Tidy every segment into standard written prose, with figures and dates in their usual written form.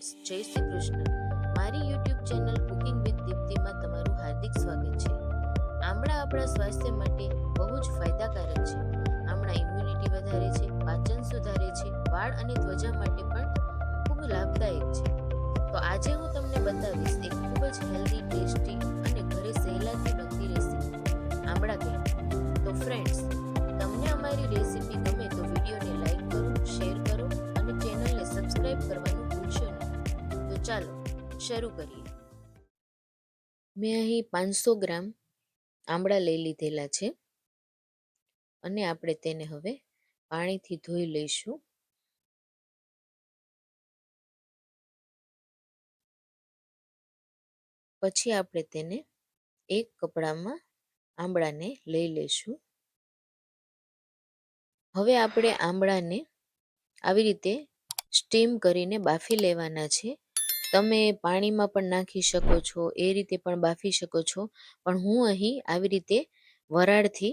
Friends, જય શ્રી કૃષ્ણ. મારી YouTube channel cooking with દીપ્તિમાં તમારું હાર્દિક સ્વાગત છે. આમળા આપણા સ્વાસ્થ્ય માટે બહુ જ ફાયદાકારક છે. આમળા ઇમ્યુનિટી વધારે છે, પાચન સુધારે છે, વાળ અને ત્વચા માટે પણ ખૂબ લાભદાયક છે. તો આજે હું તમને બતાવીશ એક ખૂબ જ હેલ્ધી, ટેસ્ટી અને ઘરે સહેલાઈથી બનતી રેસીપી આમળા કેન્ડી. તો ફ્રેન્ડ્સ, તમને અમારી રેસીપી ગમે તો વિડીયોને લાઈક કરો, શેર કરો અને ચેનલને સબસ્ક્રાઇબ કરવાનું ભૂલશો નહીં. તો ચાલો શરૂ કરીએ. મેં અહીં 500 ગ્રામ આમળા લઈ લીધેલા છે અને આપણે તેને હવે પાણીથી ધોઈ લઈશું. પછી આપણે તેને એક કપડામાં આમળાને લઈ લઈશું. હવે આપણે આમળાને આવી રીતે સ્ટીમ કરીને બાફી લેવાના છે. તમે પાણીમાં પણ નાખી શકો છો, એ રીતે પણ બાફી શકો છો, પણ હું અહીં આવી રીતે વરાળથી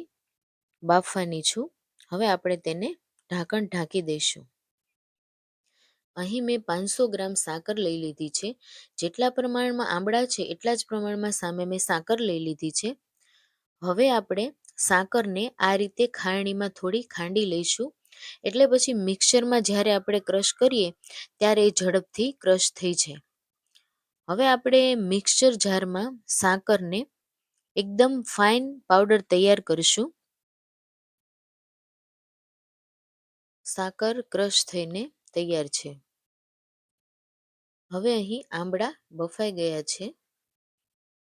બાફવાની છું. હવે આપણે તેને ઢાંકણ ઢાંકી દઈશું. અહીં મેં 500 ગ્રામ સાકર લઈ લીધી છે. જેટલા પ્રમાણમાં આમળા છે એટલા જ પ્રમાણમાં સામે મેં સાકર લઈ લીધી છે. હવે આપણે સાકરને આ રીતે ખાયણીમાં થોડી ખાંડી લઈશું. એટલે પછી મિક્સરમાં જ્યારે આપણે ક્રશ કરીએ ત્યારે એ ઝડપથી ક્રશ થઈ જાય. હવે આપણે મિક્સચર જારમાં સાકરને એકદમ ફાઇન પાવડર તૈયાર કરીશું. સાકર ક્રશ થઈને તૈયાર છે. હવે અહીં આમળા બફાઈ ગયા છે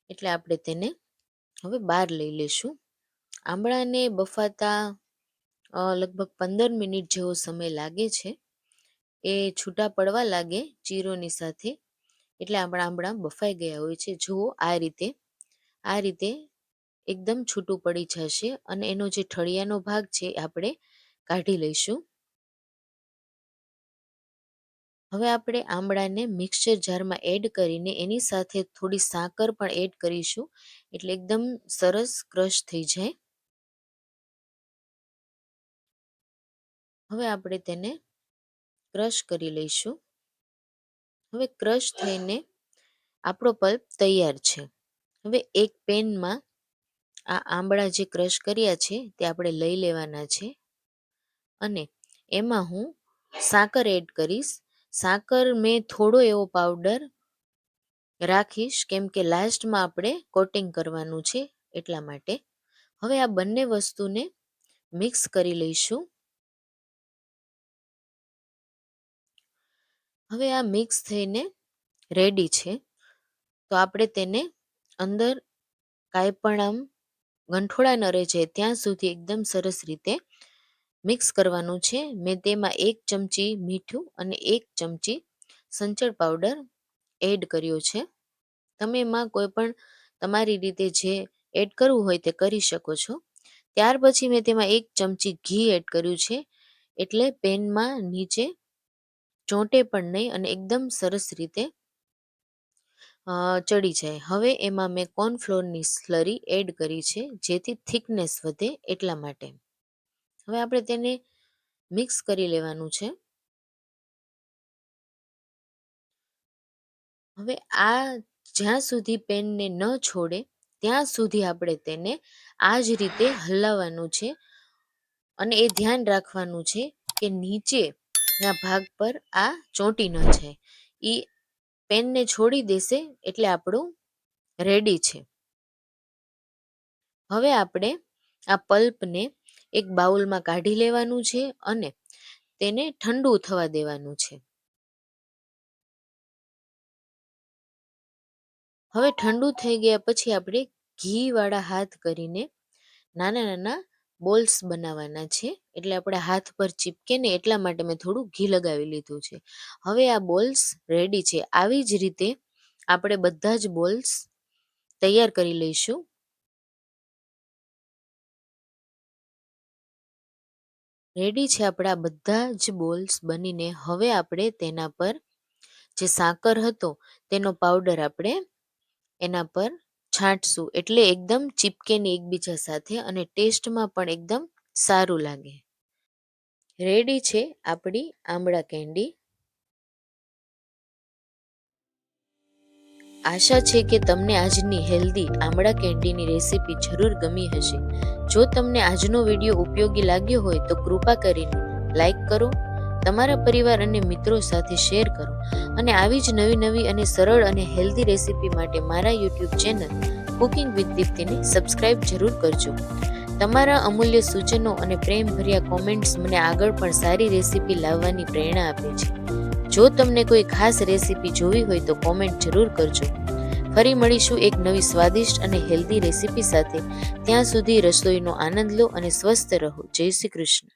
એટલે આપણે તેને હવે બહાર લઈ લઈશું. આમળાને બફાતા લગભગ 15 મિનિટ જેવો સમય લાગે છે. એ છૂટા પડવા લાગે ચીરોની સાથે એટલે આપણા આમળા બફાઈ ગયા હોય છે. જુઓ, આ રીતે એકદમ છૂટું પડી જશે અને એનો જે ઠળિયાનો ભાગ છે આપણે કાઢી લઈશું. હવે આપણે આમળાને મિક્સચર જારમાં એડ કરીને એની સાથે થોડી સાકર પણ એડ કરીશું એટલે એકદમ સરસ ક્રશ થઈ જાય. હવે આપણે તેને ક્રશ કરી લઈશું. હવે ક્રશ થઈને આપણો પલ્પ તૈયાર છે. હવે એક પેનમાં આ આમળા જે ક્રશ કર્યા છે તે આપણે લઈ લેવાના છે અને એમાં હું સાકર એડ કરીશ. સાકર મેં થોડો એવો પાવડર રાખીશ કેમ કે લાસ્ટમાં આપણે કોટિંગ કરવાનું છે એટલા માટે. હવે આ બંને વસ્તુને મિક્સ કરી લઈશું. હવે આ મિક્સ થઈને રેડી છે. તો આપણે તેને અંદર કાંઈ પણ આમ ગંઠોળા ન રહે જાય ત્યાં સુધી એકદમ સરસ રીતે મિક્સ કરવાનું છે. મેં તેમાં 1 ચમચી મીઠું અને 1 ચમચી સંચળ પાવડર એડ કર્યો છે. તમે એમાં કોઈ પણ તમારી રીતે જે એડ કરવું હોય તે કરી શકો છો. ત્યાર પછી મેં તેમાં 1 ચમચી ઘી એડ કર્યું છે એટલે પેનમાં નીચે ચોંટે પણ નહીં અને એકદમ સરસ રીતે ચડી જાય. હવે એમાં મેં કોર્નફ્લોરની સ્લરી એડ કરી છે જેથી થિકનેસ વધે એટલા માટે. હવે આપણે તેને મિક્સ કરી લેવાનું છે. હવે આ જ્યાં સુધી પેનને ન છોડે ત્યાં સુધી આપણે તેને આ જ રીતે હલાવવાનું છે અને એ ધ્યાન રાખવાનું છે કે નીચેના ભાગ પર આ ચોંટી ન જાય. એ પેનને છોડી દેશે એટલે આપણું રેડી છે. હવે આપણે આ પલ્પને એક બાઉલમાં કાઢી લેવાનું છે અને તેને ઠંડુ થવા દેવાનું છે. હવે ઠંડુ થઈ ગયા પછી આપણે ઘીવાળા હાથ કરીને નાના નાના બોલ્સ બનાવવાના છે એટલે આપણે હાથ પર ચીપકે ને એટલા માટે મેં થોડું ઘી લગાવી લીધું છે. હવે આ બોલ્સ રેડી છે. આવી જ રીતે આપણે બધા જ બોલ્સ તૈયાર કરી લઈશું. રેડી છે આપણા બધા જ બોલ્સ બનીને. હવે આપણે તેના પર જે સાકર હતો તેનો પાવડર આપણે એના પર છાંટશું એટલે એકદમ ચીપકે નહીં એકબીજા સાથે અને ટેસ્ટમાં પણ એકદમ સારું લાગે. રેડી છે આપણી આમળા કેન્ડી. આશા છે કે તમને આજની હેલ્ધી આમળા કેન્ડીની રેસીપી જરૂર ગમી હશે. જો તમને આજનો વિડીયો ઉપયોગી લાગ્યો હોય તો કૃપા કરીને લાઈક કરો, તમારા પરિવાર અને મિત્રો સાથે શેર કરો અને આવી જ નવી અને સરળ અને હેલ્ધી રેસીપી માટે મારા યુટ્યુબ ચેનલ કુકિંગ વિથ દીપ્તિને સબસ્ક્રાઇબ જરૂર કરજો. તમારા અમૂલ્ય સૂચનો અને પ્રેમભર્યા કોમેન્ટ્સ મને આગળ પણ સારી રેસીપી લાવવાની પ્રેરણા આપે છે. જો તમને કોઈ ખાસ રેસીપી જોવી હોય તો કોમેન્ટ જરૂર કરજો. ફરી મળીશું એક નવી સ્વાદિષ્ટ અને હેલ્ધી રેસીપી સાથે. ત્યાં સુધી રસોઈનો આનંદ લો અને સ્વસ્થ રહો. જય શ્રી કૃષ્ણ.